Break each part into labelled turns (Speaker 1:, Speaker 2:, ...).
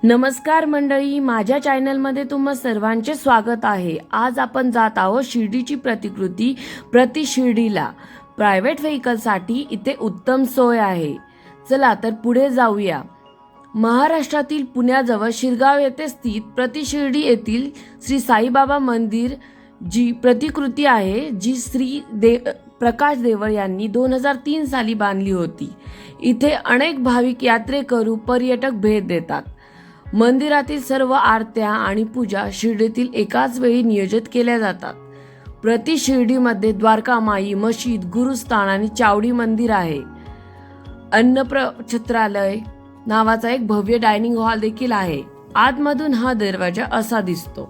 Speaker 1: नमस्कार मंडळी, माझ्या चॅनलमध्ये तुम्हा सर्वांचे स्वागत आहे। आज आपण जात आहोत शिर्डीची प्रतिकृती प्रति शिर्डीला। प्रायव्हेट व्हेकलसाठी इथे उत्तम सोय आहे। चला तर पुढे जाऊया। महाराष्ट्रातील पुण्याजवळ शिरगाव येथे स्थित प्रति शिर्डी येथील श्री साईबाबा मंदिर जी प्रतिकृती आहे, जी प्रकाश देवळ यांनी 2003 साली बांधली होती। इथे अनेक भाविक यात्रेकरू पर्यटक भेट देतात। मंदिरातील सर्व आरत्या आणि पूजा शिर्डीतील एकाच वेळी नियोजित केल्या जातात। प्रति शिर्डीमध्ये द्वारकामाई मशीद, गुरुस्थान आणि चावडी मंदिर आहे। अन्नप्रछत्रालय नावाचा एक भव्य डायनिंग हॉल देखील आहे। आतमधून हा दरवाजा असा दिसतो।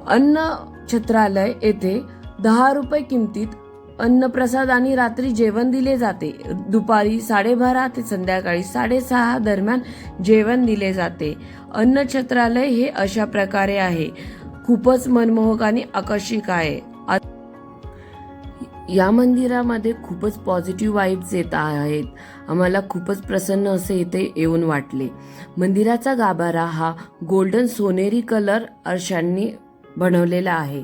Speaker 1: अन्नछत्रालय येथे 10 रुपये किमतीत अन्नप्रसाद आणि रात्री जेवण दिले जाते। दुपारी 12:30 ते संध्याकाळी 6:30 दरम्यान जेवण दिले जाते। अन्नछत्रालय हे अशा प्रकारे आहे, खूपच मनमोहक आणि आकर्षक आहे। या मंदिरामध्ये खूपच पॉझिटिव्ह वाइब्स येत आहेत। आम्हाला खूपच प्रसन्न असे इथे येऊन वाटले। मंदिराचा गाभारा हा गोल्डन सोनेरी कलर आरशांनी बनवलेला आहे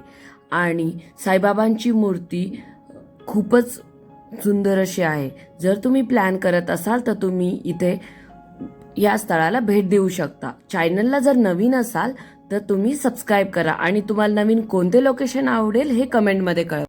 Speaker 1: आणि साईबाबांची मूर्ती खूपच सुंदर अशी आहे। जर तुम्ही प्लॅन करत असाल तर तुम्ही इथे या स्थळाला भेट देऊ शकता। चॅनलला जर नवीन असाल तर तुम्ही सबस्क्राइब करा आणि तुम्हाला नवीन कोणते लोकेशन आवडेल हे कमेंटमध्ये कळवा।